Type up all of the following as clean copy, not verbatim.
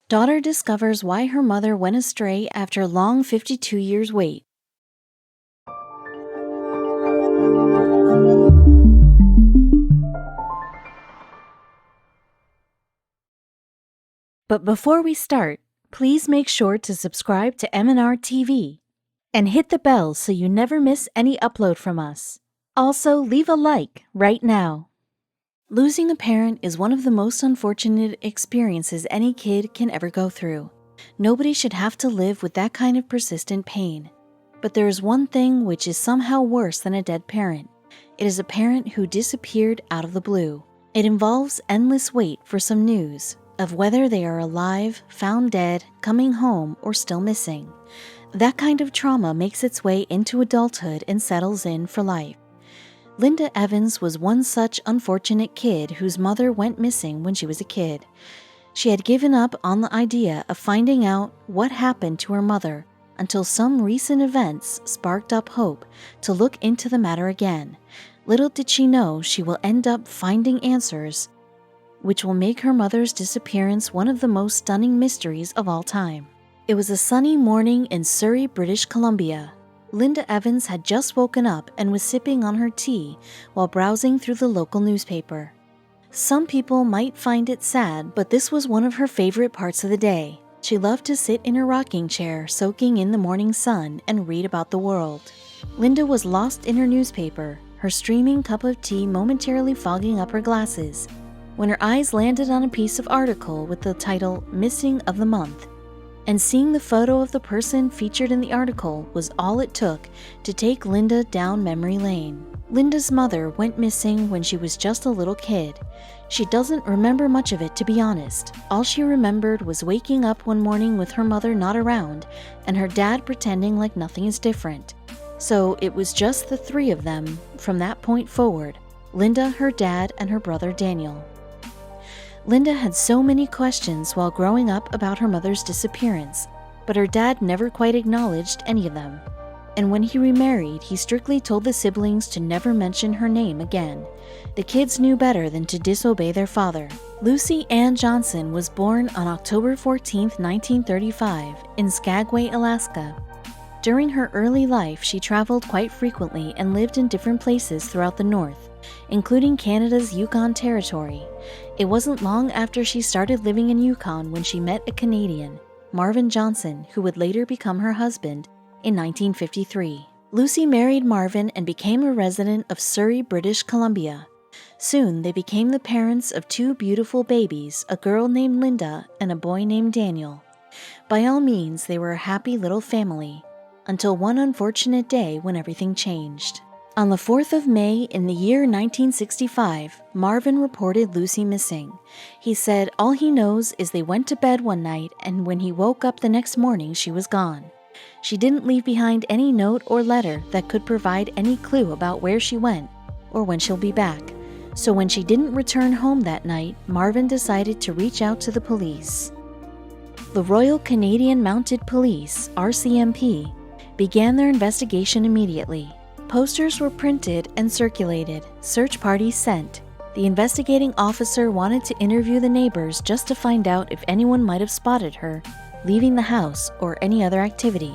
Daughter discovers why her mother went astray after a long 52 years wait. But before we start, please make sure to subscribe to m&rtv and hit the bell so you never miss any upload from us. Also, leave a like right now. Losing a parent is one of the most unfortunate experiences any kid can ever go through. Nobody should have to live with that kind of persistent pain. But there is one thing which is somehow worse than a dead parent. It is a parent who disappeared out of the blue. It involves endless wait for some news of whether they are alive, found dead, coming home, or still missing. That kind of trauma makes its way into adulthood and settles in for life. Linda Evans was one such unfortunate kid whose mother went missing when she was a kid. She had given up on the idea of finding out what happened to her mother until some recent events sparked up hope to look into the matter again. Little did she know she will end up finding answers which will make her mother's disappearance one of the most stunning mysteries of all time. It was a sunny morning in Surrey, British Columbia. Linda Evans had just woken up and was sipping on her tea while browsing through the local newspaper. Some people might find it sad, but this was one of her favorite parts of the day. She loved to sit in her rocking chair, soaking in the morning sun, and read about the world. Linda was lost in her newspaper, her streaming cup of tea momentarily fogging up her glasses, when her eyes landed on a piece of article with the title Missing of the Month. And seeing the photo of the person featured in the article was all it took to take Linda down memory lane. Linda's mother went missing when she was just a little kid. She doesn't remember much of it, to be honest. All she remembered was waking up one morning with her mother not around and her dad pretending like nothing is different. So it was just the three of them from that point forward: Linda, her dad, and her brother Daniel. Linda had so many questions while growing up about her mother's disappearance, but her dad never quite acknowledged any of them. And when he remarried, he strictly told the siblings to never mention her name again. The kids knew better than to disobey their father. Lucy Ann Johnson was born on October 14, 1935, in Skagway, Alaska. During her early life, she traveled quite frequently and lived in different places throughout the North, including Canada's Yukon Territory. It wasn't long after she started living in Yukon when she met a Canadian, Marvin Johnson, who would later become her husband in 1953. Lucy married Marvin and became a resident of Surrey, British Columbia. Soon they became the parents of two beautiful babies, a girl named Linda and a boy named Daniel. By all means, they were a happy little family, until one unfortunate day when everything changed. On the 4th of May in the year 1965, Marvin reported Lucy missing. He said all he knows is they went to bed one night, and when he woke up the next morning, she was gone. She didn't leave behind any note or letter that could provide any clue about where she went or when she'll be back. So when she didn't return home that night, Marvin decided to reach out to the police. The Royal Canadian Mounted Police, RCMP, began their investigation immediately. Posters were printed and circulated, search parties sent. The investigating officer wanted to interview the neighbors just to find out if anyone might have spotted her leaving the house or any other activity.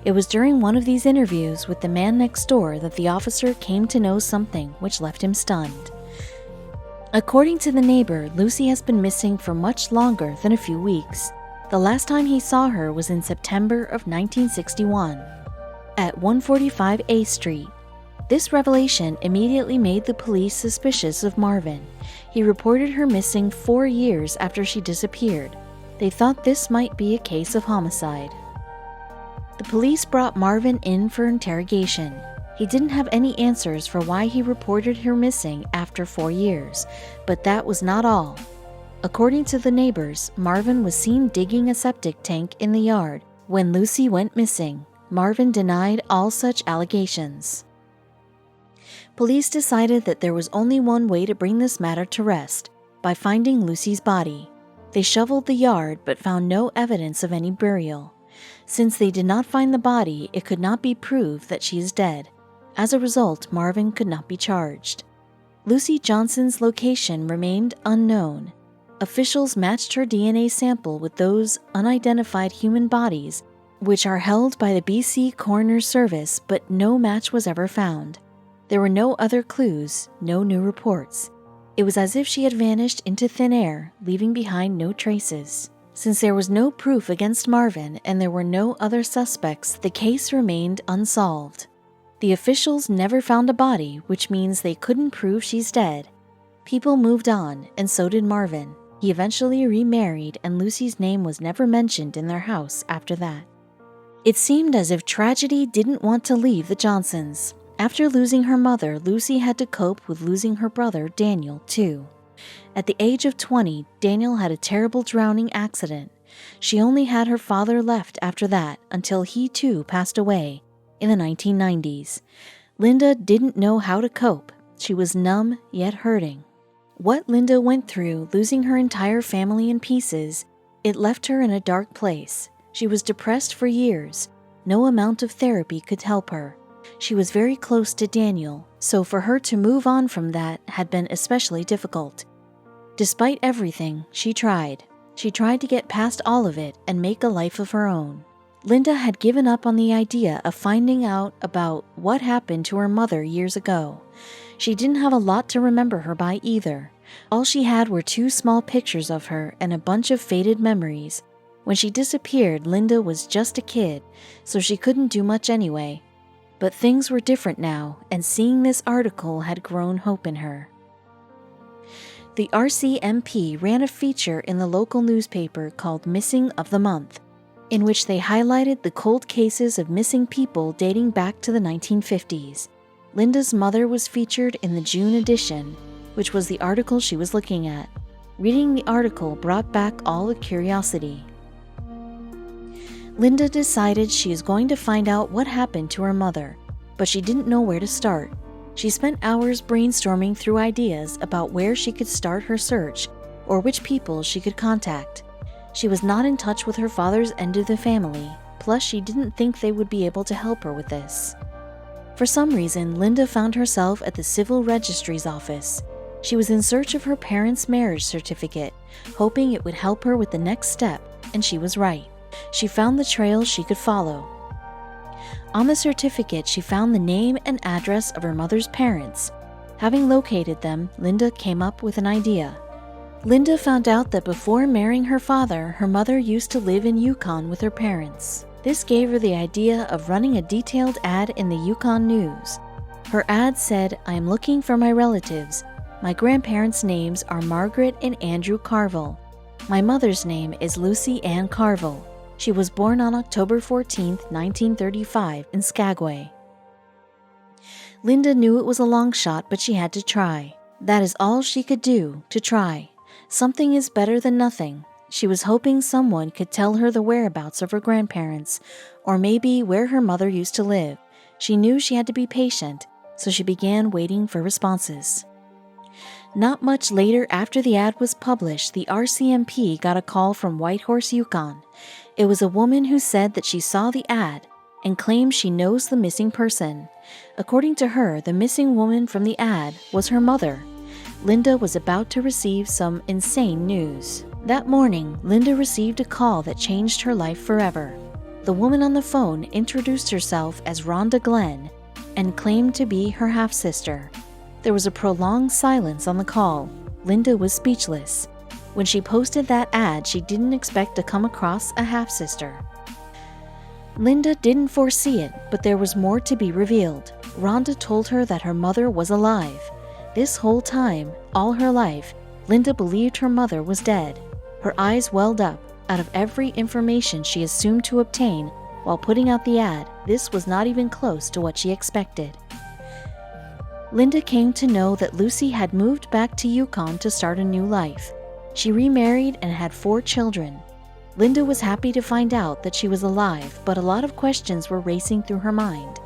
It was during one of these interviews with the man next door that the officer came to know something which left him stunned. According to the neighbor, Lucy has been missing for much longer than a few weeks. The last time he saw her was in September of 1961. At 145 A Street. This revelation immediately made the police suspicious of Marvin. He reported her missing 4 years after she disappeared. They thought this might be a case of homicide. The police brought Marvin in for interrogation. He didn't have any answers for why he reported her missing after 4 years, but that was not all. According to the neighbors, Marvin was seen digging a septic tank in the yard when Lucy went missing. Marvin denied all such allegations. Police decided that there was only one way to bring this matter to rest, by finding Lucy's body. They shoveled the yard but found no evidence of any burial. Since they did not find the body, it could not be proved that she is dead. As a result, Marvin could not be charged. Lucy Johnson's location remained unknown. Officials matched her DNA sample with those unidentified human bodies, which are held by the BC Coroner's Service, but no match was ever found. There were no other clues, no new reports. It was as if she had vanished into thin air, leaving behind no traces. Since there was no proof against Marvin and there were no other suspects, the case remained unsolved. The officials never found a body, which means they couldn't prove she's dead. People moved on, and so did Marvin. He eventually remarried, and Lucy's name was never mentioned in their house after that. It seemed as if tragedy didn't want to leave the Johnsons. After losing her mother, Lucy had to cope with losing her brother, Daniel, too. At the age of 20, Daniel had a terrible drowning accident. She only had her father left after that until he too passed away in the 1990s. Linda didn't know how to cope. She was numb yet hurting. What Linda went through, losing her entire family in pieces, it left her in a dark place. She was depressed for years. No amount of therapy could help her. She was very close to Daniel, so for her to move on from that had been especially difficult. Despite everything, she tried. She tried to get past all of it and make a life of her own. Linda had given up on the idea of finding out about what happened to her mother years ago. She didn't have a lot to remember her by either. All she had were 2 small pictures of her and a bunch of faded memories. When she disappeared, Linda was just a kid, so she couldn't do much anyway. But things were different now, and seeing this article had grown hope in her. The RCMP ran a feature in the local newspaper called Missing of the Month, in which they highlighted the cold cases of missing people dating back to the 1950s. Linda's mother was featured in the June edition, which was the article she was looking at. Reading the article brought back all the curiosity. Linda decided she is going to find out what happened to her mother, but she didn't know where to start. She spent hours brainstorming through ideas about where she could start her search or which people she could contact. She was not in touch with her father's end of the family, plus she didn't think they would be able to help her with this. For some reason, Linda found herself at the Civil Registry's office. She was in search of her parents' marriage certificate, hoping it would help her with the next step, and she was right. She found the trail she could follow. On the certificate, she found the name and address of her mother's parents. Having located them, Linda came up with an idea. Linda found out that before marrying her father, her mother used to live in Yukon with her parents. This gave her the idea of running a detailed ad in the Yukon News. Her ad said, "I am looking for my relatives. My grandparents' names are Margaret and Andrew Carville. My mother's name is Lucy Ann Carville. She was born on October 14, 1935, in Skagway." Linda knew it was a long shot, but she had to try. That is all she could do, to try. Something is better than nothing. She was hoping someone could tell her the whereabouts of her grandparents, or maybe where her mother used to live. She knew she had to be patient, so she began waiting for responses. Not much later after the ad was published, the RCMP got a call from Whitehorse, Yukon. It was a woman who said that she saw the ad and claims she knows the missing person. According to her, the missing woman from the ad was her mother. Linda was about to receive some insane news. That morning, Linda received a call that changed her life forever. The woman on the phone introduced herself as Rhonda Glenn and claimed to be her half-sister. There was a prolonged silence on the call. Linda was speechless. When she posted that ad, she didn't expect to come across a half-sister. Linda didn't foresee it, but there was more to be revealed. Rhonda told her that her mother was alive. This whole time, all her life, Linda believed her mother was dead. Her eyes welled up. Out of every information she assumed to obtain while putting out the ad, this was not even close to what she expected. Linda came to know that Lucy had moved back to Yukon to start a new life. She remarried and had 4 children. Linda was happy to find out that she was alive, but a lot of questions were racing through her mind.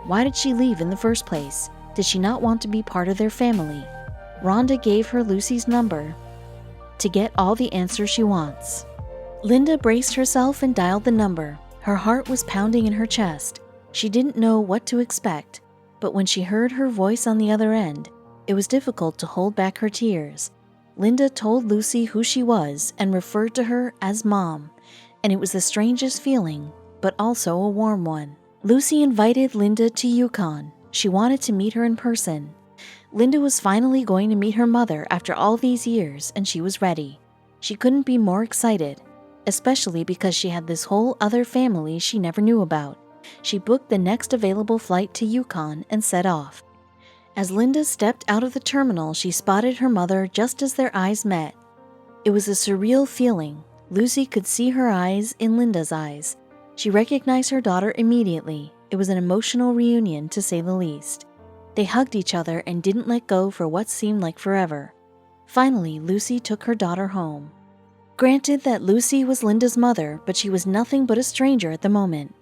Why did she leave in the first place? Did she not want to be part of their family? Rhonda gave her Lucy's number to get all the answers she wants. Linda braced herself and dialed the number. Her heart was pounding in her chest. She didn't know what to expect, but when she heard her voice on the other end, it was difficult to hold back her tears. Linda told Lucy who she was and referred to her as Mom, and it was the strangest feeling, but also a warm one. Lucy invited Linda to Yukon. She wanted to meet her in person. Linda was finally going to meet her mother after all these years, and she was ready. She couldn't be more excited, especially because she had this whole other family she never knew about. She booked the next available flight to Yukon and set off. As Linda stepped out of the terminal, she spotted her mother just as their eyes met. It was a surreal feeling. Lucy could see her eyes in Linda's eyes. She recognized her daughter immediately. It was an emotional reunion, to say the least. They hugged each other and didn't let go for what seemed like forever. Finally, Lucy took her daughter home. Granted that Lucy was Linda's mother, but she was nothing but a stranger at the moment.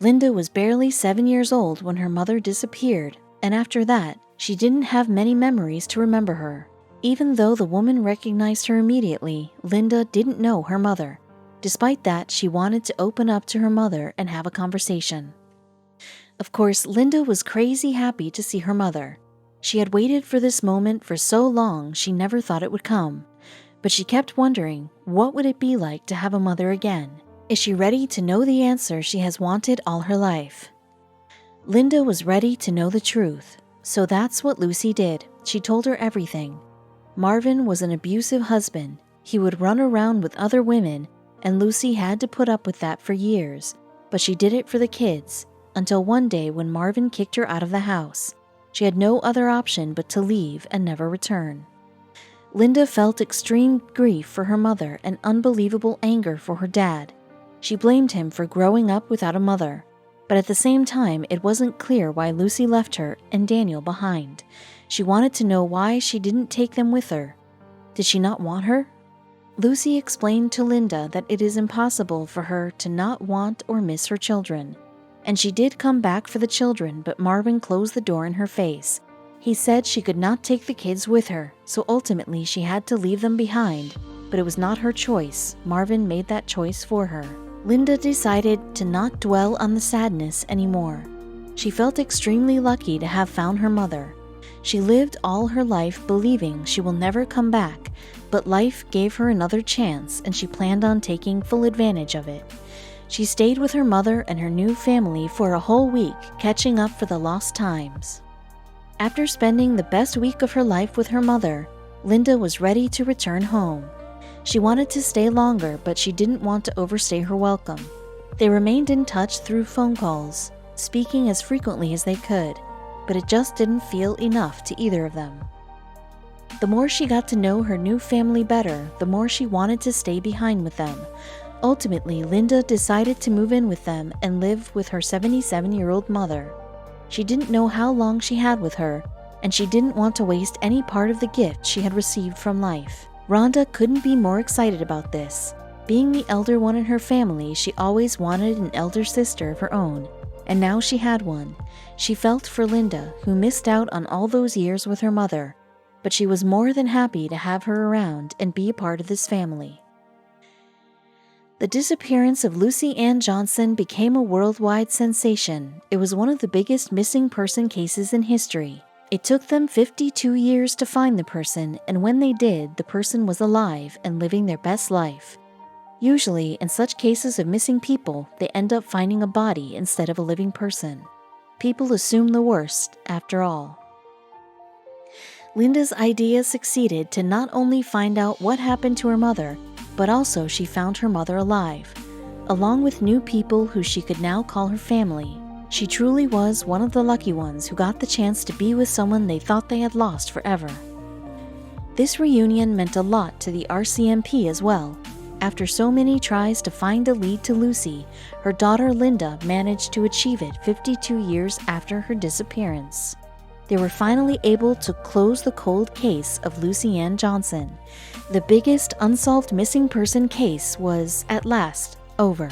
Linda was barely 7 years old when her mother disappeared, and after that, she didn't have many memories to remember her. Even though the woman recognized her immediately, Linda didn't know her mother. Despite that, she wanted to open up to her mother and have a conversation. Of course, Linda was crazy happy to see her mother. She had waited for this moment for so long she never thought it would come. But she kept wondering, what would it be like to have a mother again? Is she ready to know the answer she has wanted all her life? Linda was ready to know the truth. So that's what Lucy did. She told her everything. Marvin was an abusive husband. He would run around with other women, and Lucy had to put up with that for years. But she did it for the kids, until one day when Marvin kicked her out of the house. She had no other option but to leave and never return. Linda felt extreme grief for her mother and unbelievable anger for her dad. She blamed him for growing up without a mother. But at the same time, it wasn't clear why Lucy left her and Daniel behind. She wanted to know why she didn't take them with her. Did she not want her? Lucy explained to Linda that it is impossible for her to not want or miss her children. And she did come back for the children, but Marvin closed the door in her face. He said she could not take the kids with her, so ultimately she had to leave them behind. But it was not her choice. Marvin made that choice for her. Linda decided to not dwell on the sadness anymore. She felt extremely lucky to have found her mother. She lived all her life believing she will never come back, but life gave her another chance and she planned on taking full advantage of it. She stayed with her mother and her new family for a whole week, catching up for the lost times. After spending the best week of her life with her mother, Linda was ready to return home. She wanted to stay longer, but she didn't want to overstay her welcome. They remained in touch through phone calls, speaking as frequently as they could, but it just didn't feel enough to either of them. The more she got to know her new family better, the more she wanted to stay behind with them. Ultimately, Linda decided to move in with them and live with her 77-year-old mother. She didn't know how long she had with her, and she didn't want to waste any part of the gift she had received from life. Rhonda couldn't be more excited about this. Being the elder one in her family, she always wanted an elder sister of her own, and now she had one. She felt for Linda, who missed out on all those years with her mother, but she was more than happy to have her around and be a part of this family. The disappearance of Lucy Ann Johnson became a worldwide sensation. It was one of the biggest missing person cases in history. It took them 52 years to find the person, and when they did, the person was alive and living their best life. Usually, in such cases of missing people, they end up finding a body instead of a living person. People assume the worst, after all. Linda's idea succeeded to not only find out what happened to her mother, but also she found her mother alive, along with new people who she could now call her family. She truly was one of the lucky ones who got the chance to be with someone they thought they had lost forever. This reunion meant a lot to the RCMP as well. After so many tries to find a lead to Lucy, her daughter Linda managed to achieve it 52 years after her disappearance. They were finally able to close the cold case of Lucy Ann Johnson. The biggest unsolved missing person case was, at last, over.